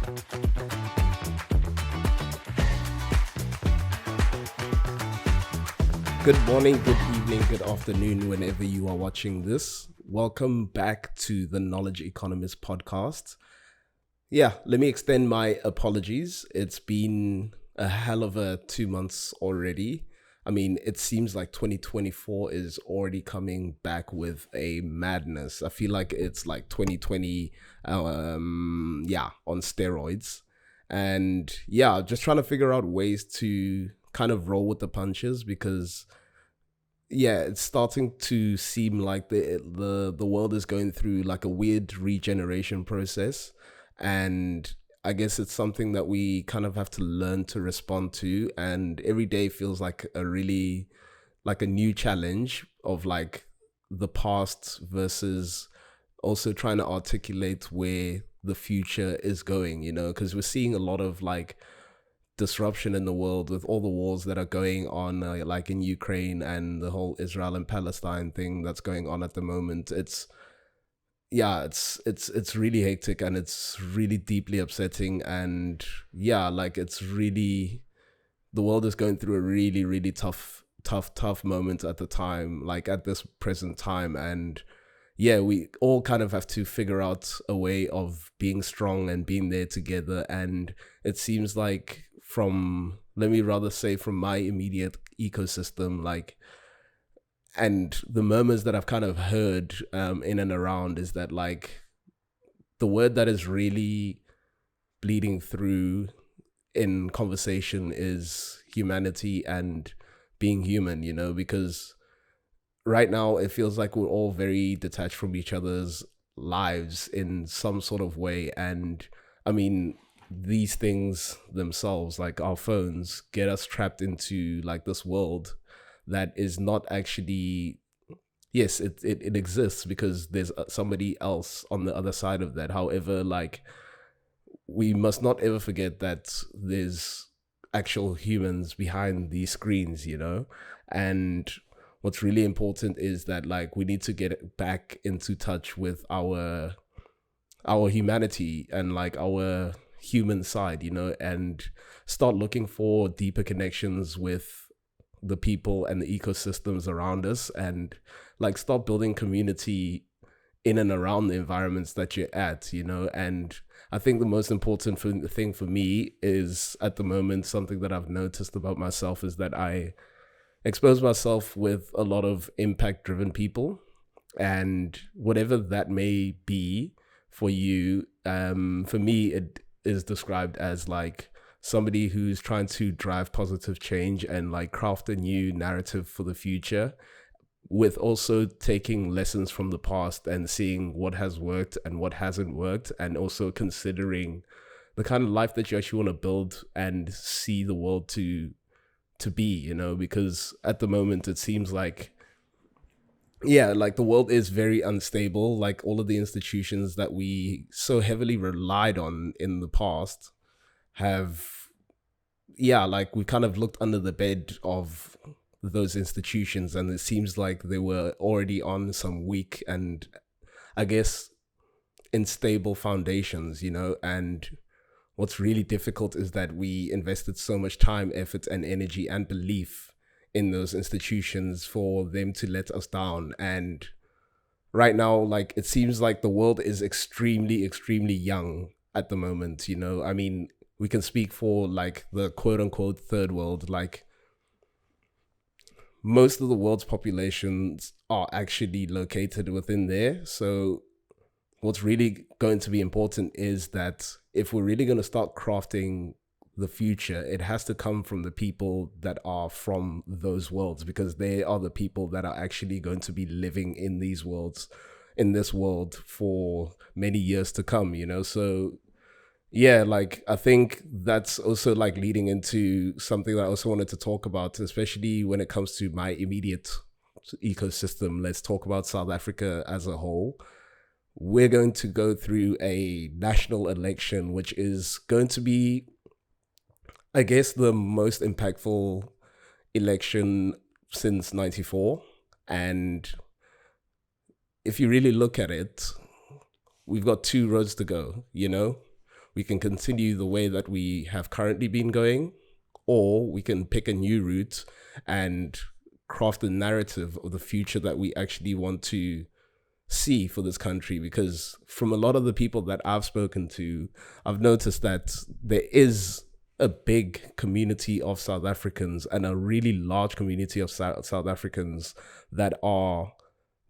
Good morning, good evening, good afternoon, whenever you are watching this. Welcome back to the Knowledge Economist podcast. Let me extend my apologies. It's been a hell of a 2 months already. I mean, it seems like 2024 is already coming back with a madness. I feel like it's like 2020, on steroids. And just trying to figure out ways to kind of roll with the punches because it's starting to seem like the world is going through like a weird regeneration process, and I guess it's something that we kind of have to learn to respond to, and every day feels like a new challenge of like the past versus also trying to articulate where the future is going, because we're seeing a lot of like disruption in the world with all the wars that are going on, like in Ukraine and the whole Israel and Palestine thing that's going on at the moment. It's really hectic and it's really deeply upsetting, and it's really, the world is going through a really, really tough moment at the time, like at this present time. And we all kind of have to figure out a way of being strong and being there together. And it seems like from my immediate ecosystem, like, and the murmurs that I've kind of heard in and around is that like the word that is really bleeding through in conversation is humanity and being human, because right now it feels like we're all very detached from each other's lives in some sort of way. And I mean, these things themselves, like our phones, get us trapped into like this world that is not actually, yes, it exists because there's somebody else on the other side of that. However, like, we must not ever forget that there's actual humans behind these screens, and what's really important is that like we need to get back into touch with our humanity and like our human side, and start looking for deeper connections with the people and the ecosystems around us, and like start building community in and around the environments that you're at, and I think the most important thing for me is, at the moment, something that I've noticed about myself is that I expose myself with a lot of impact driven people, and whatever that may be for you, for me it is described as like somebody who's trying to drive positive change and like craft a new narrative for the future, with also taking lessons from the past and seeing what has worked and what hasn't worked, and also considering the kind of life that you actually want to build and see the world to be, because at the moment it seems like like the world is very unstable. Like all of the institutions that we so heavily relied on in the past have, like we kind of looked under the bed of those institutions, and it seems like they were already on some weak and, I guess, unstable foundations, and what's really difficult is that we invested so much time, effort, and energy and belief in those institutions for them to let us down. And right now, like, it seems like the world is extremely, extremely young at the moment, I mean, we can speak for like the quote unquote third world. Like, most of the world's populations are actually located within there. So what's really going to be important is that if we're really going to start crafting the future, it has to come from the people that are from those worlds, because they are the people that are actually going to be living in these worlds, in this world for many years to come, So like I think that's also like leading into something that I also wanted to talk about, especially when it comes to my immediate ecosystem. Let's talk about South Africa as a whole. We're going to go through a national election, which is going to be, I guess, the most impactful election since 94. And if you really look at it, we've got two roads to go, we can continue the way that we have currently been going, or we can pick a new route and craft a narrative of the future that we actually want to see for this country. Because from a lot of the people that I've spoken to, I've noticed that there is a big community of South Africans, and a really large community of South Africans that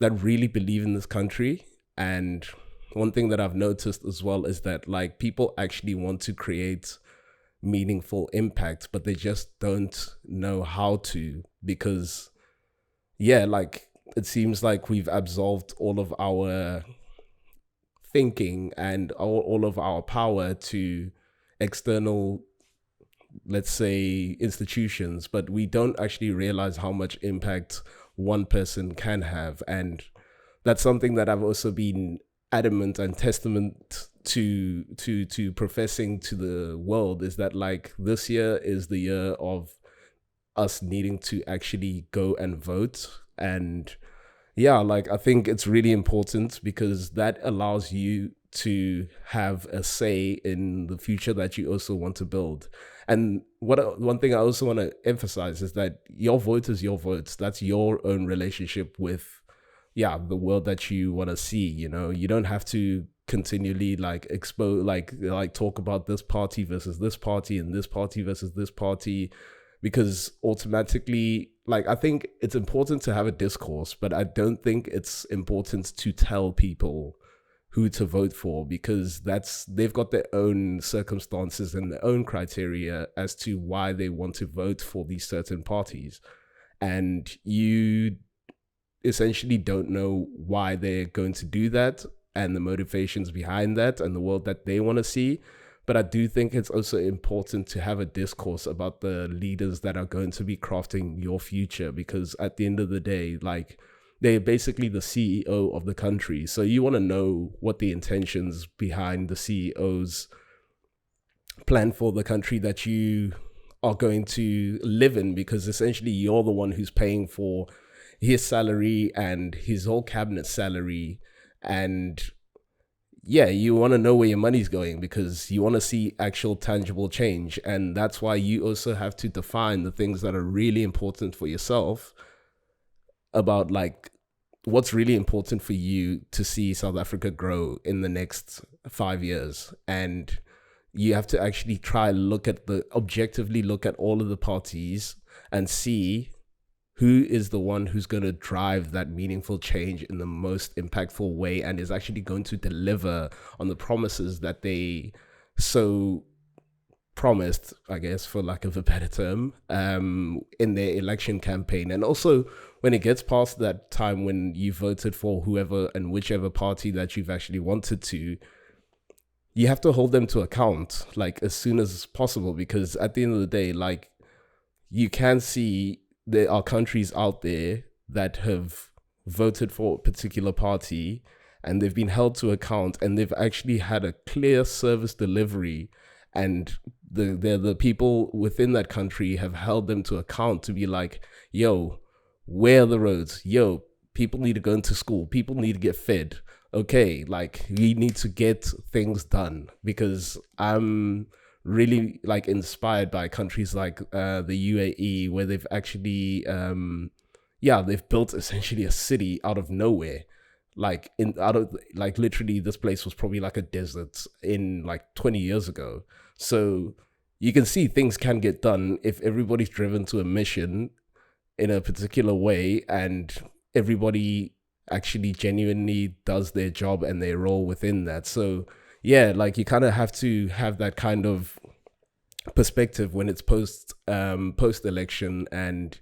really believe in this country. And one thing that I've noticed as well is that like people actually want to create meaningful impact, but they just don't know how to, because like it seems like we've absolved all of our thinking and all of our power to external, let's say, institutions, but we don't actually realize how much impact one person can have. And that's something that I've also been adamant and testament to professing to the world, is that like this year is the year of us needing to actually go and vote. And like I think it's really important, because that allows you to have a say in the future that you also want to build. And one thing I also want to emphasize is that your vote is your vote. That's your own relationship with the world that you want to see. You don't have to continually like expose, like talk about this party versus this party and this party versus this party, because automatically, like, I think it's important to have a discourse, but I don't think it's important to tell people who to vote for, because they've got their own circumstances and their own criteria as to why they want to vote for these certain parties. And you essentially don't know why they're going to do that and the motivations behind that and the world that they want to see. But I do think it's also important to have a discourse about the leaders that are going to be crafting your future, because at the end of the day, like, they're basically the CEO of the country. So you want to know what the intentions behind the CEO's plan for the country that you are going to live in, because essentially you're the one who's paying for his salary and his whole cabinet salary. And you want to know where your money's going, because you want to see actual tangible change. And that's why you also have to define the things that are really important for yourself, about like what's really important for you to see South Africa grow in the next 5 years. And you have to actually try objectively look at all of the parties and see who is the one who's going to drive that meaningful change in the most impactful way, and is actually going to deliver on the promises that they so promised, I guess, for lack of a better term, in their election campaign. And also, when it gets past that time when you voted for whoever and whichever party that you've actually wanted to, you have to hold them to account, like, as soon as possible, because at the end of the day, like, you can see there are countries out there that have voted for a particular party and they've been held to account, and they've actually had a clear service delivery, and the people within that country have held them to account to be like, yo, where are the roads? Yo, people need to go into school. People need to get fed. Okay, like, we need to get things done, because I'm really like inspired by countries like the UAE, where they've actually they've built essentially a city out of nowhere. Like, literally, this place was probably like a desert in like 20 years ago. So you can see things can get done if everybody's driven to a mission in a particular way, and everybody actually genuinely does their job and their role within that. So like, you kind of have to have that kind of perspective when it's post election, and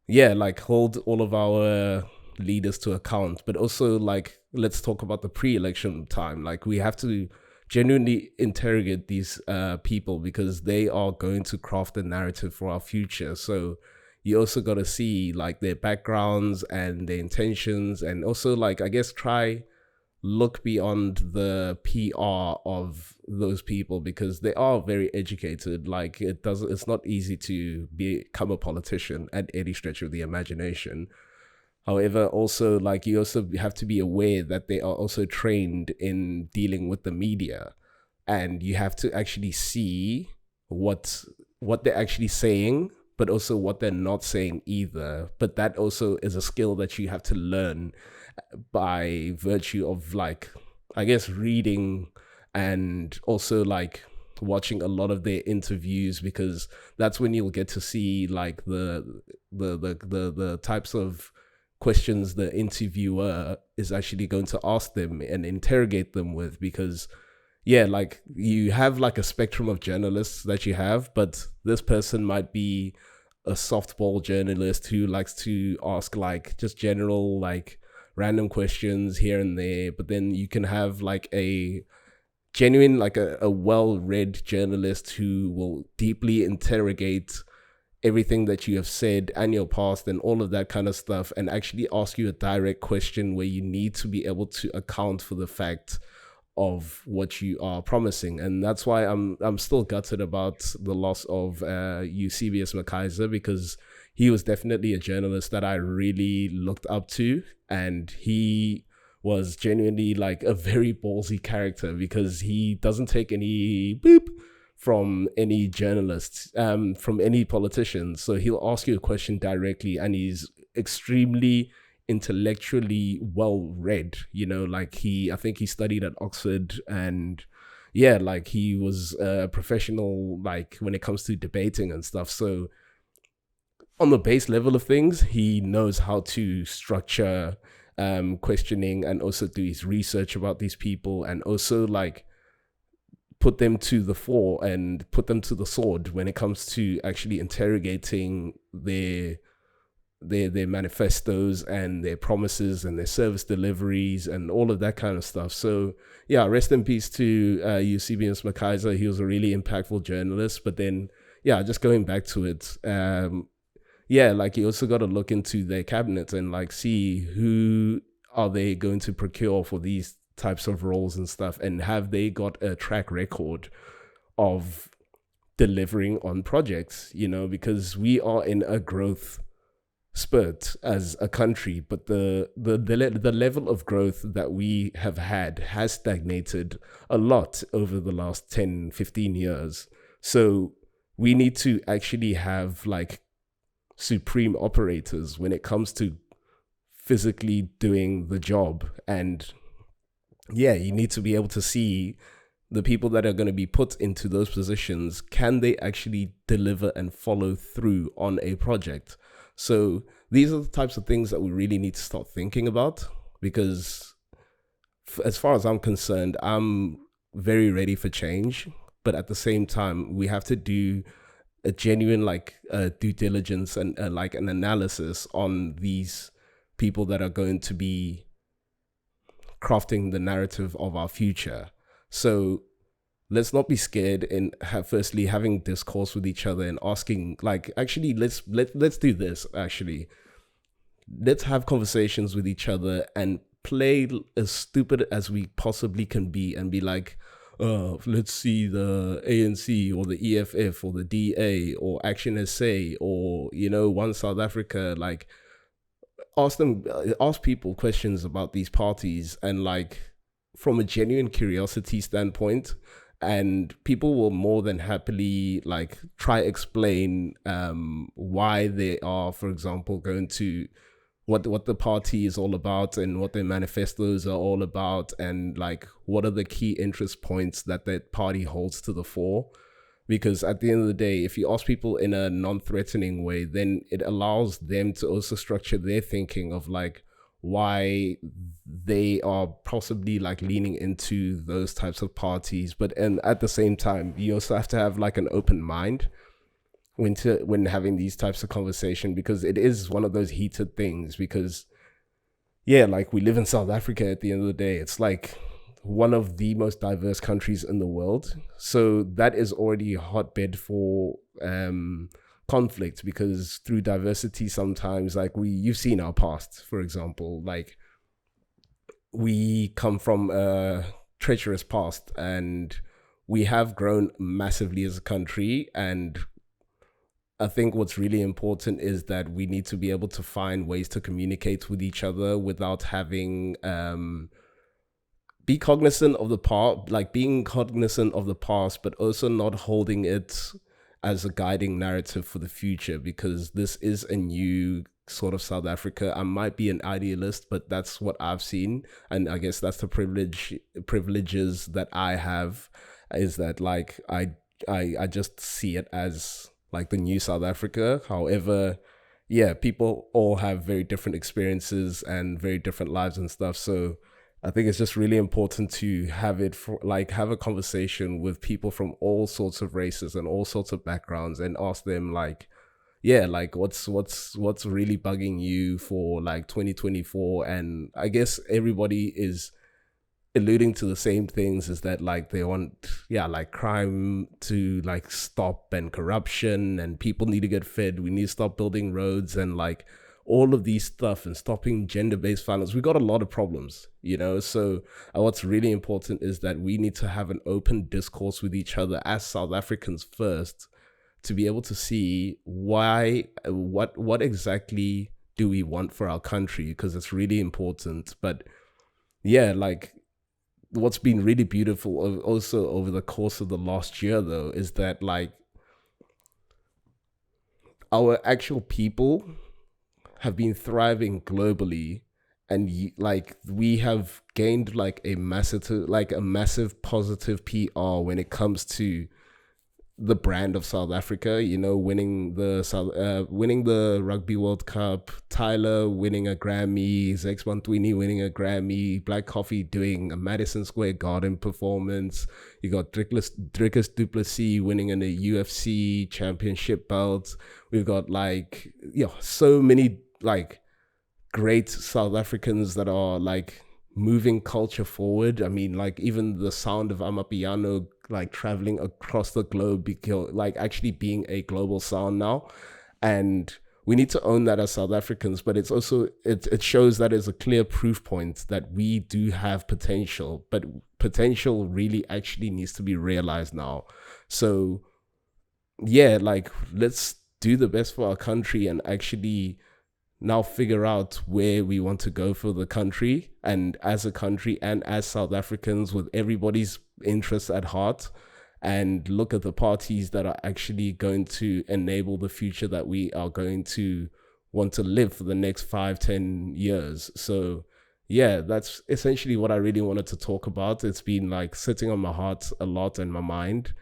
like, hold all of our leaders to account. But also, like, let's talk about the pre-election time. Like, we have to genuinely interrogate these people, because they are going to craft the narrative for our future. So you also got to see like their backgrounds and their intentions, and also, like, I guess, try look beyond the PR of those people, because they are very educated. Like, it's not easy to become a politician at any stretch of the imagination. However, also, like, you also have to be aware that they are also trained in dealing with the media. and you have to actually see what they're actually saying, but also what they're not saying either. But that also is a skill that you have to learn by virtue of, like, I guess, reading and also like watching a lot of their interviews, because that's when you'll get to see like the types of questions the interviewer is actually going to ask them and interrogate them with. Because yeah, like you have like a spectrum of journalists that you have, but this person might be a softball journalist who likes to ask like just general like random questions here and there. But then you can have like a genuine, like a well-read journalist who will deeply interrogate everything that you have said and your past and all of that kind of stuff, and actually ask you a direct question where you need to be able to account for the fact of what you are promising. And that's why I'm still gutted about the loss of Eusebius McKaiser, because he was definitely a journalist that I really looked up to, and he was genuinely like a very ballsy character, because he doesn't take any boop from any journalists, from any politicians. So he'll ask you a question directly, and he's extremely intellectually well read. You know, like I think he studied at Oxford, and yeah, like he was a professional, like when it comes to debating and stuff. So on the base level of things, he knows how to structure questioning, and also do his research about these people, and also like put them to the fore and put them to the sword when it comes to actually interrogating their manifestos and their promises and their service deliveries and all of that kind of stuff. So yeah, rest in peace to Eusebius McKaiser. He was a really impactful journalist. But then yeah, just going back to it, yeah, like you also got to look into their cabinet and like see who are they going to procure for these types of roles and stuff, and have they got a track record of delivering on projects, you know, because we are in a growth spurt as a country, but the level of growth that we have had has stagnated a lot over the last 10-15 years. So we need to actually have like supreme operators when it comes to physically doing the job. And yeah, you need to be able to see the people that are going to be put into those positions, can they actually deliver and follow through on a project? So these are the types of things that we really need to start thinking about, because as far as I'm concerned, I'm very ready for change. But at the same time, we have to do a genuine like due diligence and like an analysis on these people that are going to be crafting the narrative of our future. So let's not be scared in firstly having discourse with each other and asking, like, actually let's do this. Actually, let's have conversations with each other and play as stupid as we possibly can be, and be like, let's see the ANC or the EFF or the DA or Action SA or, you know, One South Africa. Like, ask people questions about these parties, and like from a genuine curiosity standpoint, and people will more than happily like try explain why they are, for example, going to what the party is all about and what their manifestos are all about, and like what are the key interest points that that party holds to the fore. Because at the end of the day, if you ask people in a non-threatening way, then it allows them to also structure their thinking of like why they are possibly like leaning into those types of parties. But and at the same time, you also have to have like an open mind when having these types of conversation, because it is one of those heated things. Because yeah, like we live in South Africa at the end of the day. It's like one of the most diverse countries in the world. So that is already a hotbed for conflict, because through diversity, sometimes like you've seen our past, for example, like we come from a treacherous past, and we have grown massively as a country. And I think what's really important is that we need to be able to find ways to communicate with each other without having be cognizant of the part, like being cognizant of the past, but also not holding it as a guiding narrative for the future, because this is a new sort of South Africa. I might be an idealist, but that's what I've seen, and I guess that's the privileges that I have, is that like I just see it as like the new South Africa. However, yeah, people all have very different experiences and very different lives and stuff. So I think it's just really important to have it for like have a conversation with people from all sorts of races and all sorts of backgrounds and ask them like, yeah, like what's really bugging you for like 2024. And I guess everybody is alluding to the same things, is that like they want, yeah, like crime to like stop and corruption, and people need to get fed, we need to stop building roads and like all of these stuff, and stopping gender-based violence. We got a lot of problems, you know. So what's really important is that we need to have an open discourse with each other as South Africans first, to be able to see why, what exactly do we want for our country, because it's really important. But yeah, like what's been really beautiful also over the course of the last year though, is that like our actual people have been thriving globally, and like we have gained like a massive positive PR when it comes to the brand of South Africa, you know, winning the Rugby World Cup, Tyler winning a Grammy, Zex Bantwini winning a Grammy, Black Coffee doing a Madison Square Garden performance. You got Drickus Du Plessis winning in a UFC championship belt. We've got like, you know, so many like great South Africans that are like moving culture forward. I mean, like even the sound of Amapiano like traveling across the globe, because like actually being a global sound now. And we need to own that as South Africans, but it's also it shows that it's a clear proof point that we do have potential, but potential really actually needs to be realized now. So yeah, like let's do the best for our country and actually now figure out where we want to go for the country, and as a country and as South Africans, with everybody's interests at heart, and look at the parties that are actually going to enable the future that we are going to want to live for the next 5-10 years. So yeah, that's essentially what I really wanted to talk about. It's been like sitting on my heart a lot and my mind,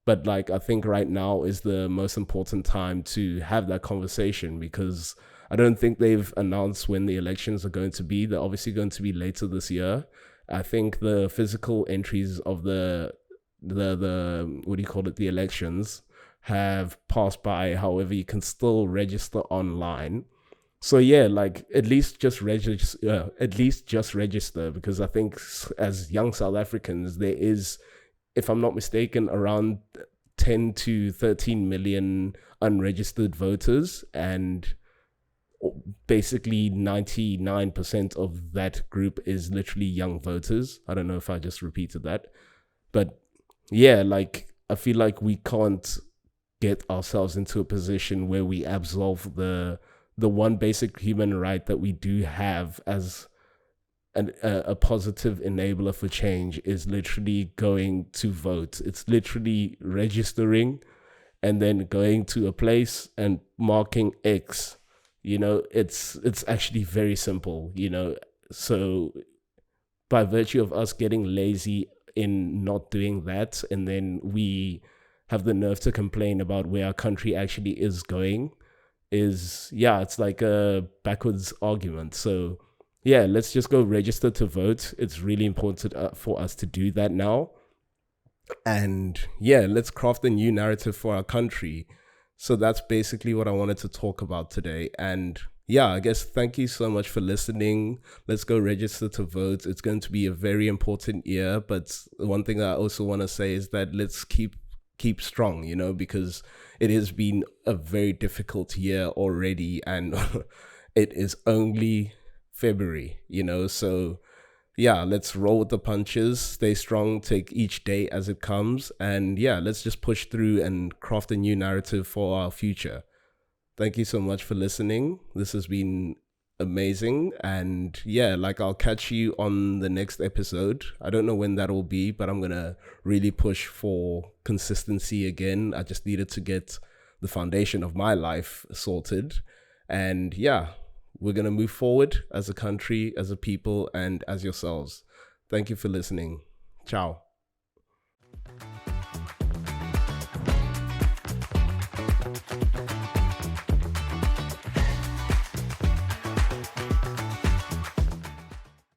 but like I think right now is the most important time to have that conversation, because I don't think they've announced when the elections are going to be. They're obviously going to be later this year. I think the physical entries of the what do you call it, the elections, have passed by. However, you can still register online. So yeah, like at least just register. Because I think as young South Africans, there is, if I'm not mistaken, around 10 to 13 million unregistered voters, and basically 99% of that group is literally young voters. I don't know if I just repeated that, but yeah, like I feel like we can't get ourselves into a position where we absolve the one basic human right that we do have as a positive enabler for change, is literally going to vote. It's literally registering and then going to a place and marking X. You know, it's actually very simple, you know. So by virtue of us getting lazy in not doing that, and then we have the nerve to complain about where our country actually is going, is, yeah, it's like a backwards argument. So yeah, let's just go register to vote. It's really important for us to do that now. And yeah, let's craft a new narrative for our country. So that's basically what I wanted to talk about today. And yeah, I guess thank you so much for listening. Let's go register to vote. It's going to be a very important year. But one thing that I also want to say is that let's keep strong, you know, because it has been a very difficult year already, and it is only February, you know. So yeah, let's roll with the punches, stay strong, take each day as it comes, and yeah, let's just push through and craft a new narrative for our future. Thank you so much for listening. This has been amazing. And yeah, like I'll catch you on the next episode. I don't know when that will be, but I'm gonna really push for consistency again. I just needed to get the foundation of my life sorted. And yeah, we're gonna move forward as a country, as a people, and as yourselves. Thank you for listening. Ciao.